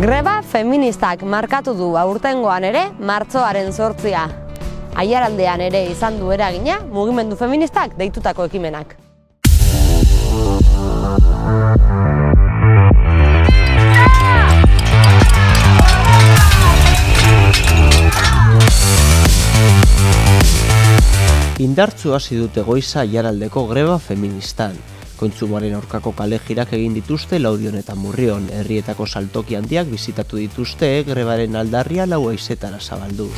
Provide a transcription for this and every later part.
Greba feministak markatu du aurtengoan ere martxoaren 8. Aiaraldean ere izan du eragina mugimendu feministak deitutako ekimenak. Indartsu hasi dute goiza Aiaraldeko greba feministan. Kontsumoaren aurkako kale-jirak egin dituzte Laudion eta Murrion. Herrietako saltoki handiak bisitatu dituzte grebaren aldarria 4 haizetara zabalduz.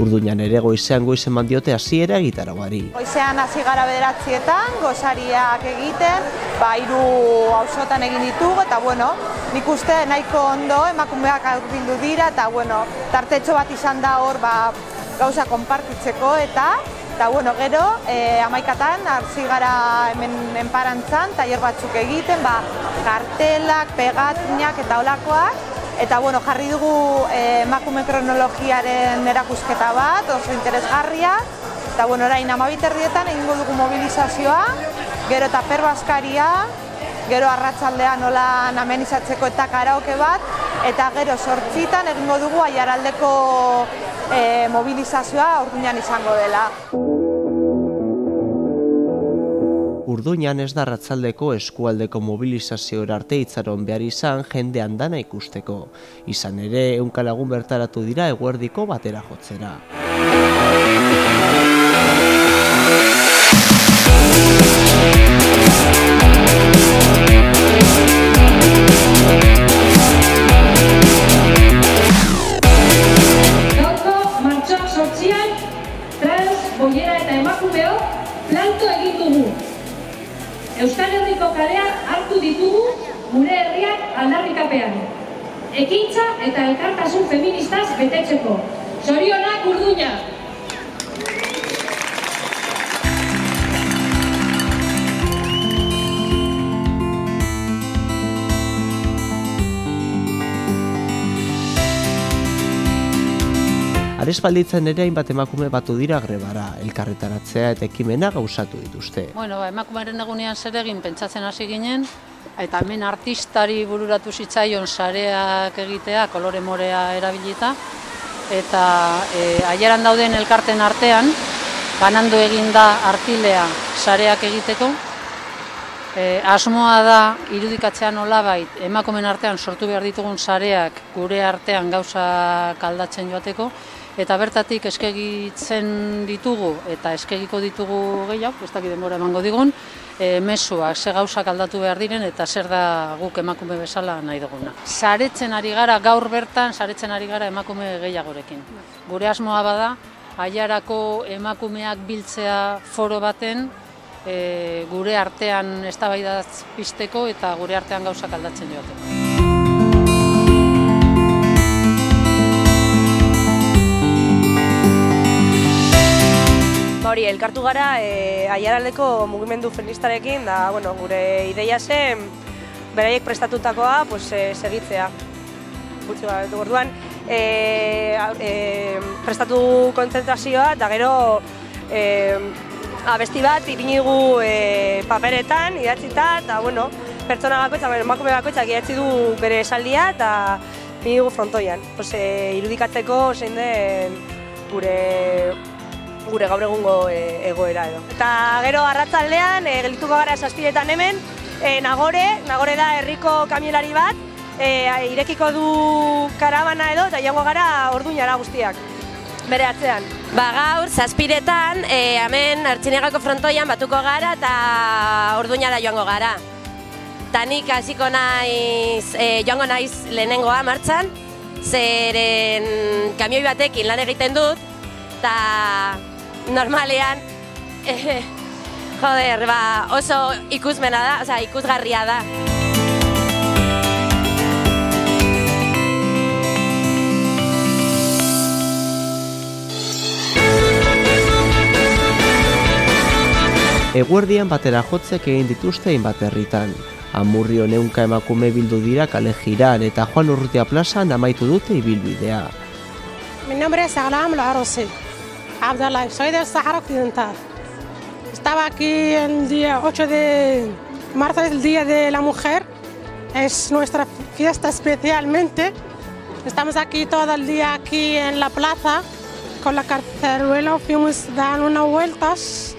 Urduñan ere goizean eman diote hasiera gitarauari. Goizean hasi gara 9:00etan, gosariak egiten, 3 auzotan egin ditugu eta nik uste nahiko ondo emakumeak hurbildu dira eta tartetxo bat izan da hor gauza konpartitzeko eta gero 11:00etan hasi gara hemen enparantzan tailer batzuk egiten, kartelak, pegatinak eta holakoak. Eta jarri dugu emakume kronologiaren erakusketa bat, oso interesgarria. Eta orain 12:30etan egingo dugu mobilizazioa, gero eta perbaskaria, gero arratsaldean nola amenizatzeko eta karaoke bat, eta gero 8:00etan egingo dugu Aiaraldeko mobilizazioa Urduñan izango dela. Urduñan ez da arratsaldeko eskualdeko mobilizaziora arte itxaron behar izan jende andana ikusteko. Izan ere, 100 lagun bertaratu dira eguerdiko batera jotzera. Gaurko martxoak 8an, trans, boiera eta emakumeo planto egin dugu. Euskal Herriko kaleak hartu ditugu gure herriak aldarrikapean. Ekintza eta elkartasun feministaz betetzeko. Zorionak Urduña! Arespalditzen ere hainbat emakume batu dira grebara, elkarretaratzea eta ekimena gauzatu dituzte. Emakumearen egunean zer egin pentsatzen hasi ginen, eta hemen artistari bururatu zitzaion sareak egitea, kolore morea erabilita, eta Aiaran dauden elkarten artean, banandu egin da artilea sareak egiteko. Asmoa da irudikatzea nolabait emakumeen artean sortu behar ditugun sareak gure artean gauzak aldatzen joateko, eta bertatik eskegitzen ditugu eta eskegiko ditugu gehiago, ez dakit denbora emango digun, mezuak, ze gauzak aldatu behar diren eta zer da guk emakume bezala nahi duguna. Saretzen ari gara, gaur bertan saretzen ari gara emakume gehiagorekin. Gure asmoa bada, Aiarako emakumeak biltzea foro baten, gure artean eztabaidatz pizteko eta gure artean gauzak aldatzen joateko. Elkartu gara Aiaraldeko mugimendu feministarekin, da gure ideia zen beraiek prestatutakoa segitzea. Orduan prestatu kontzentrazioa eta gero abesti bat ipini dugu paperetan, idatzita, eta pertsona bakoitza, emakume bakoitzak idatzi du bere esaldia, ipini dugu frontoian. Irudikatzeko zein den gure gaur egungo egoera edo. Eta gero arratzaldean, geldituko gara 7etan hemen, Nagore da herriko kamionari bat, irekiko du karabana edo, eta joango gara Orduñara guztiak, bere atzean. Gaur, 7etan, hemen Artziniegako frontoian batuko gara eta Orduñara joango gara. Eta nik hasiko naiz, joango naiz lehenengoa martxan, zeren kamioi batekin lan egiten dut, eta normalean, oso ikusmena da, ikusgarria da. Eguerdian batera jotzek egin dituzte hainbat herritan. Amurrion ehunka emakume bildu dira kalejiran eta Juan Urrutia plazan amaitu dute ibilbidea. Mi nombre es Aglam Al-Arosi Abdallah, soy del Sahara Occidental. Estaba aquí el día 8 de marzo, es el Día de la Mujer. Es nuestra fiesta especialmente. Estamos aquí todo el día aquí en la plaza con la caceruela. Fuimos a dar unas vueltas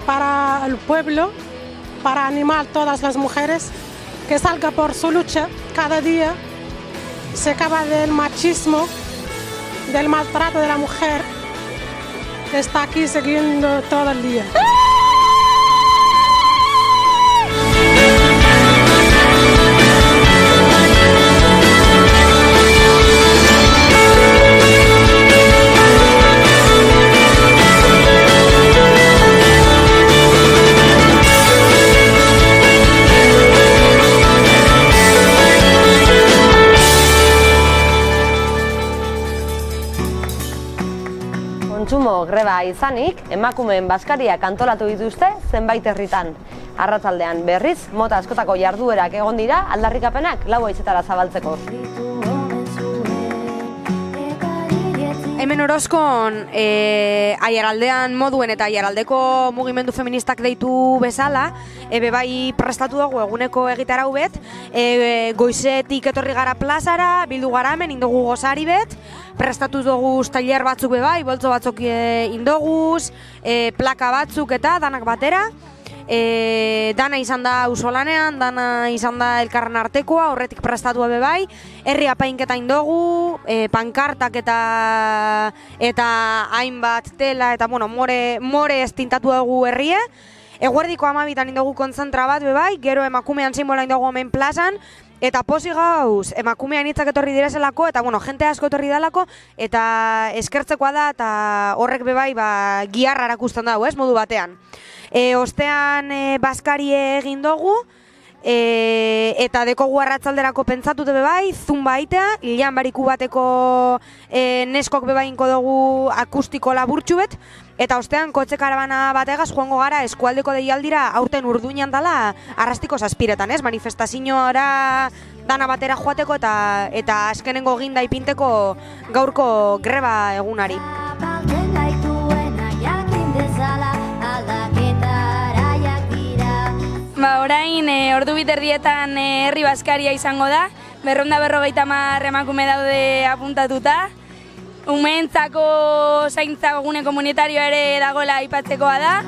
para el pueblo, para animar a todas las mujeres que salgan por su lucha cada día. Se acaba del machismo, del maltrato de la mujer, que está aquí siguiendo todo el día. Kontsumo greba izanik, emakumeen bazkariak antolatu dituzte zenbait herritan. Arratsaldean berriz, mota askotako jarduerak egon dira aldarrikapenak 4:00 zabaltzeko. Hemen Orozkon Aiaraldean moduen eta Aiaraldeko mugimendu feministak deitu bezala, bai prestatu dugu eguneko egitarau bet, goizetik etorri gara plazara, bildu gara hemen, indogu gozari bet, prestatu dugu tailer batzuk bai, boltzo batzuk indoguz, plaka batzuk eta danak batera. Dana izan da auzolanean, dana izan da elkarren artekoa, horretik prestatua bai, herri apainketa indogu, pankartak eta hainbat tela eta more estintatu dugu herrie. Eguerdiko 12 indogu kontzentra bat bai, gero emakumean sinbola indogu hemen plazan, eta posi gauz, emakumean hitzak etorri direzelako, eta jente asko etorri dalako, eta eskertzekoa da, eta horrek bai, giarra erakusten dago, modu batean. Ostean bazkari egin dugu, eta dekogu arratzalderako pentsatute bai, zumba aitea, hilean bariku bateko neskok bebainko dugu akustiko laburtxu bet, eta ostean kotxe karabana bategaz joango gara eskualdeko deialdira aurten Urduñan dela arrastiko 7etan, manifestazioara dana batera joateko eta azkenengo ginda ipinteko gaurko greba egunari. Orain, ordu biterdietan herri bazkaria izango da, 250 emakume daude apuntatuta. Umeentzako zaintza gune komunitarioa ere dagoela aipatzekoa da.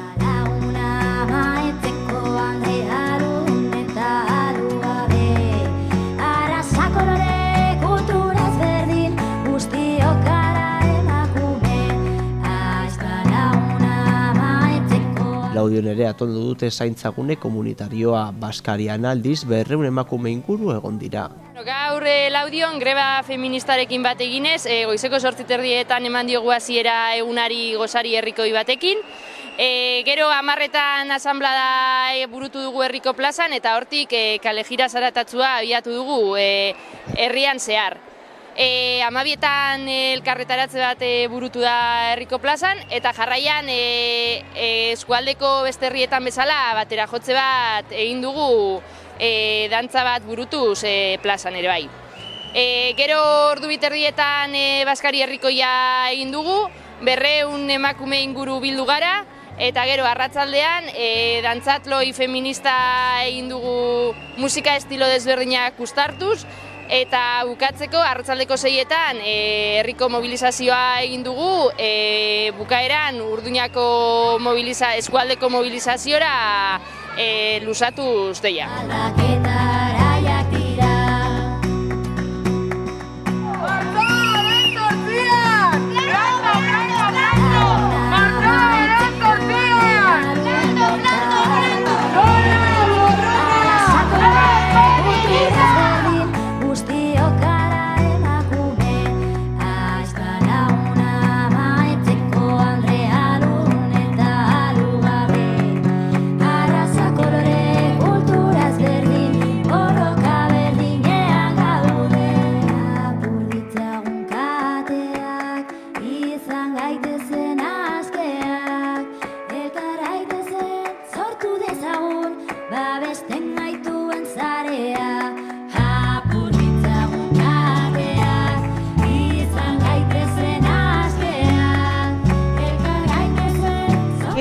Laudion ere atondu dute zaintzagune komunitarioa, Bazkarian aldiz 200 emakume inguru egon dira. Gaur Laudion greba feministarekin bat eginez, goizeko 8:30 eman diogu hasiera egunari gozari herrikoi batekin. Gero 10:00 asanblada burutu dugu herriko plazan eta hortik kalejira zaratatzua abiatu dugu herrian zehar. 12:00 elkarretaratze bat burutu da herriko plazan eta jarraian eskualdeko beste herrietan bezala batera jotze bat egin dugu dantza bat burutuz plazan ere bai. Gero ordu biterdietan Bazkari herrikoia egin dugu, 200 emakume inguru bildu gara, eta gero arratzaldean dantzatloi feminista egin dugu musika estilo desberdinak uztartuz, Eta bukatzeko, arratsaldeko 6etan herriko mobilizazioa egin dugu, bukaeran Urduñako eskualdeko mobilizaziora luzatuz deia.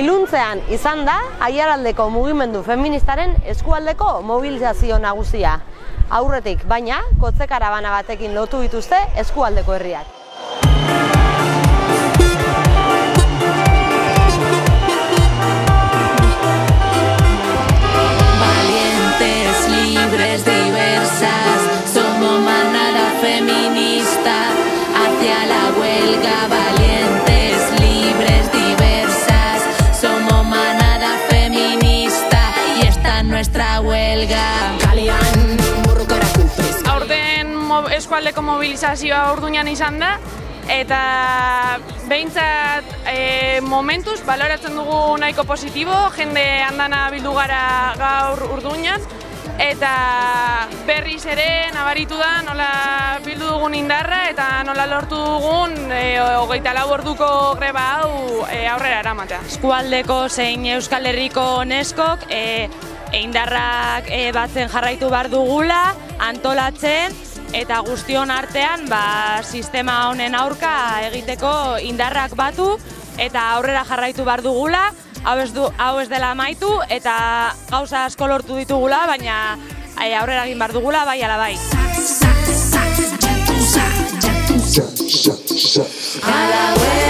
Iluntzean izan da Aiaraldeko mugimendu feministaren eskualdeko mobilizazio nagusia. Aurretik, baina, kotze karabana batekin lotu dituzte eskualdeko herriak. Valientes, libres, diversas, somos manada feminista, hacia la huelga, valientes, libres, diversas, somos manada feminista y esta es nuestra huelga. Aurten eskualdeko mobilizazioa Urduñan izan da, eta behintzat momentuz baloratzen dugu nahiko positibo, jende andana bildu gara gaur Urduñan, eta berriz ere nabaritu da nola bildu dugun indarra eta nola lortu dugun 24 orduko greba hau aurrera eramatea. Eskualdeko zein Euskal Herriko neskok indarrak batzen jarraitu behar dugula, antolatzen, eta guztion artean sistema honen aurka egiteko indarrak batu eta aurrera jarraitu behar dugula, hau ez dela amaitu eta gauza asko lortu ditugula, baina aurrera egin behar dugula, bai ala bai. A la